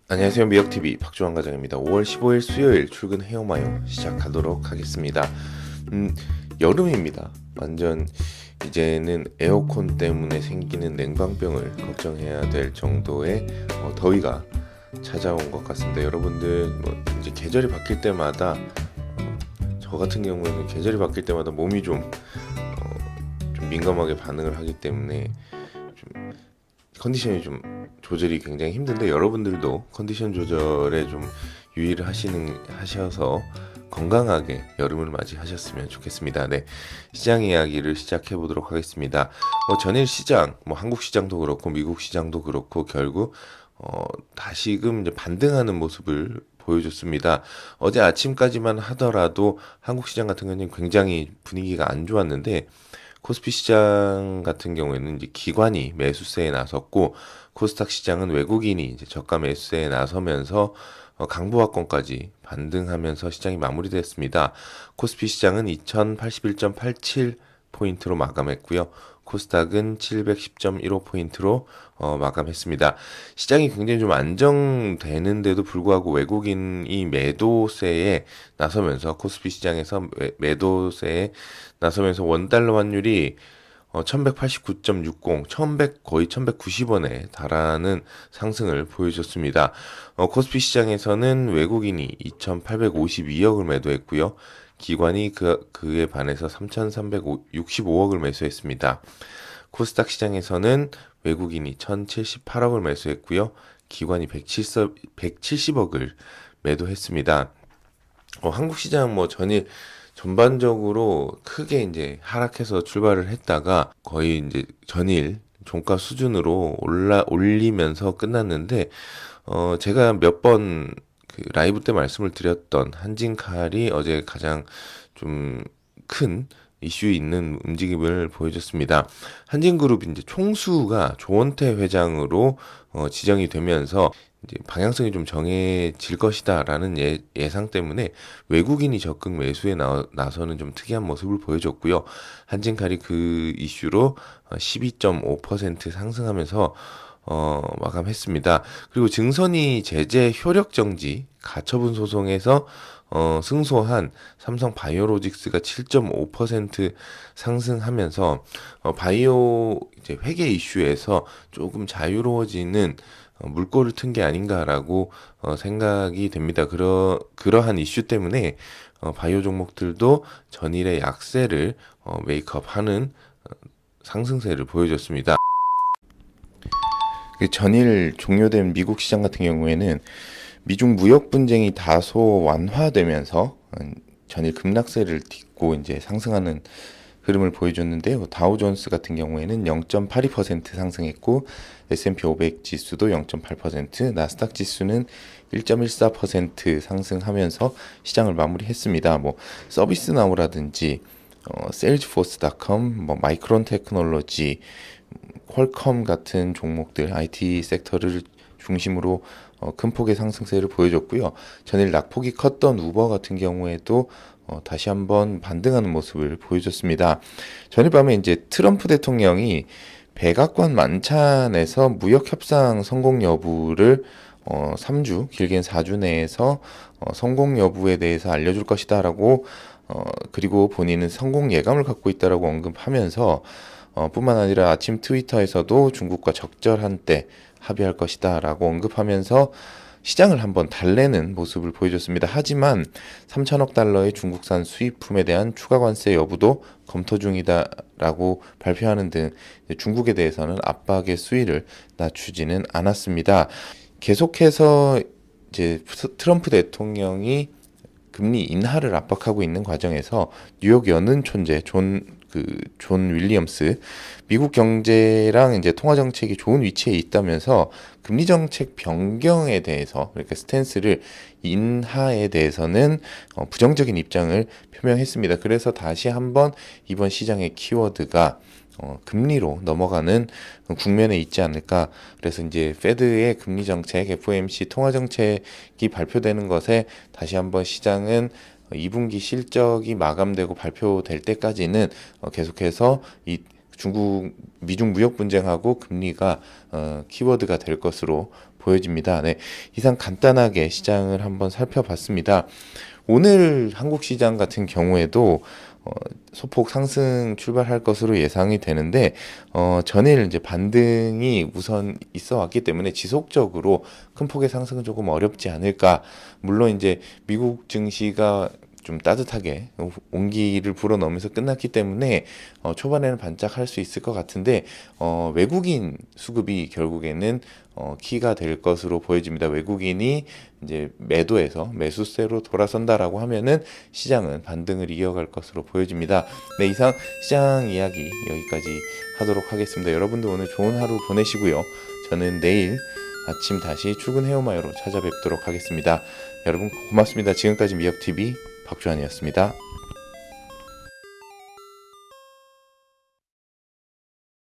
안녕하세요. 미역TV 박주환 과장입니다. 5월 15일 수요일 출근 헤어마요 시작하도록 하겠습니다. 여름입니다. 완전 이제는 에어컨 때문에 생기는 냉방병을 걱정해야 될 정도의 더위가 찾아온 것 같습니다. 여러분들 이제 계절이 바뀔 때마다 저 같은 경우에는 계절이 바뀔 때마다 몸이 좀 민감하게 반응을 하기 때문에 좀 컨디션이 좀 조절이 굉장히 힘든데, 여러분들도 컨디션 조절에 좀 유의를 하셔서 건강하게 여름을 맞이하셨으면 좋겠습니다. 네, 시장 이야기를 시작해 보도록 하겠습니다. 전일 시장, 한국 시장도 그렇고 미국 시장도 그렇고 결국 다시금 이제 반등하는 모습을 보여줬습니다. 어제 아침까지만 하더라도 한국 시장 같은 경우는 굉장히 분위기가 안 좋았는데, 코스피 시장 같은 경우에는 이제 기관이 매수세에 나섰고, 코스닥 시장은 외국인이 이제 저가 매수세에 나서면서 강보합권까지 반등하면서 시장이 마무리됐습니다. 코스피 시장은 2081.87포인트로 마감했고요. 코스닥은 710.15포인트로 마감했습니다. 시장이 굉장히 좀 안정되는데도 불구하고 외국인이 매도세에 나서면서, 코스피 시장에서 매도세에 나서면서 원달러 환율이 1189.60, 거의 1190원에 달하는 상승을 보여줬습니다. 코스피 시장에서는 외국인이 2852억을 매도했고요. 기관이 그에 반해서 3365억을 매수했습니다. 코스닥 시장에서는 외국인이 1078억을 매수했고요. 기관이 170억을 매도했습니다. 한국 시장 전일 전반적으로 크게 이제 하락해서 출발을 했다가 거의 이제 전일 종가 수준으로 올리면서 끝났는데, 제가 몇 번 라이브 때 말씀을 드렸던 한진칼이 어제 가장 좀 큰 이슈 있는 움직임을 보여줬습니다. 한진그룹 이제 총수가 조원태 회장으로 지정이 되면서 이제 방향성이 좀 정해질 것이다라는 예상 때문에 외국인이 적극 매수에 나서는 좀 특이한 모습을 보여줬고요. 한진칼이 그 이슈로 12.5% 상승하면서 마감했습니다. 그리고 증선이 제재 효력 정지 가처분 소송에서 승소한 삼성 바이오로직스가 7.5% 상승하면서 바이오 이제 회계 이슈에서 조금 자유로워지는 물꼬를 튼 게 아닌가라고 생각이 됩니다. 그러한 이슈 때문에 바이오 종목들도 전일의 약세를 메이크업하는 상승세를 보여줬습니다. 전일 종료된 미국 시장 같은 경우에는 미중 무역 분쟁이 다소 완화되면서 전일 급락세를 딛고 이제 상승하는 흐름을 보여줬는데요. 다우존스 같은 경우에는 0.82% 상승했고, S&P 500 지수도 0.8%, 나스닥 지수는 1.14% 상승하면서 시장을 마무리했습니다. 서비스나우라든지 세일즈포스닷컴, 마이크론 테크놀로지, 퀄컴 같은 종목들, IT 섹터를 중심으로 큰 폭의 상승세를 보여줬고요. 전일 낙폭이 컸던 우버 같은 경우에도 다시 한번 반등하는 모습을 보여줬습니다. 전일 밤에 이제 트럼프 대통령이 백악관 만찬에서 무역 협상 성공 여부를 3주, 길게는 4주 내에서 성공 여부에 대해서 알려줄 것이다라고, 그리고 본인은 성공 예감을 갖고 있다라고 언급하면서 뿐만 아니라 아침 트위터에서도 중국과 적절한 때 합의할 것이다 라고 언급하면서 시장을 한번 달래는 모습을 보여줬습니다. 하지만 3천억 달러의 중국산 수입품에 대한 추가 관세 여부도 검토 중이다 라고 발표하는 등 중국에 대해서는 압박의 수위를 낮추지는 않았습니다. 계속해서 이제 트럼프 대통령이 금리 인하를 압박하고 있는 과정에서 뉴욕 여는 촌재 존 윌리엄스, 미국 경제랑 이제 통화 정책이 좋은 위치에 있다면서 금리 정책 변경에 대해서, 그러니까 스탠스를 인하에 대해서는 부정적인 입장을 표명했습니다. 그래서 다시 한번 이번 시장의 키워드가 금리로 넘어가는 국면에 있지 않을까. 그래서 이제 페드의 금리 정책, FOMC 통화 정책이 발표되는 것에 다시 한번 시장은 2분기 실적이 마감되고 발표될 때까지는 계속해서 이 미중 무역 분쟁하고 금리가 키워드가 될 것으로 보여집니다. 네, 이상 간단하게 시장을 한번 살펴봤습니다. 오늘 한국 시장 같은 경우에도 소폭 상승 출발할 것으로 예상이 되는데 전일 이제 반등이 우선 있어 왔기 때문에 지속적으로 큰 폭의 상승은 조금 어렵지 않을까. 물론 이제 미국 증시가 좀 따뜻하게 온기를 불어넣으면서 끝났기 때문에 초반에는 반짝할 수 있을 것 같은데 외국인 수급이 결국에는 키가 될 것으로 보여집니다. 외국인이 이제 매도해서 매수세로 돌아선다라고 하면은 시장은 반등을 이어갈 것으로 보여집니다. 네, 이상 시장 이야기 여기까지 하도록 하겠습니다. 여러분도 오늘 좋은 하루 보내시고요. 저는 내일 아침 다시 출근 헤어마이로 찾아뵙도록 하겠습니다. 여러분 고맙습니다. 지금까지 미역TV 박주환이었습니다.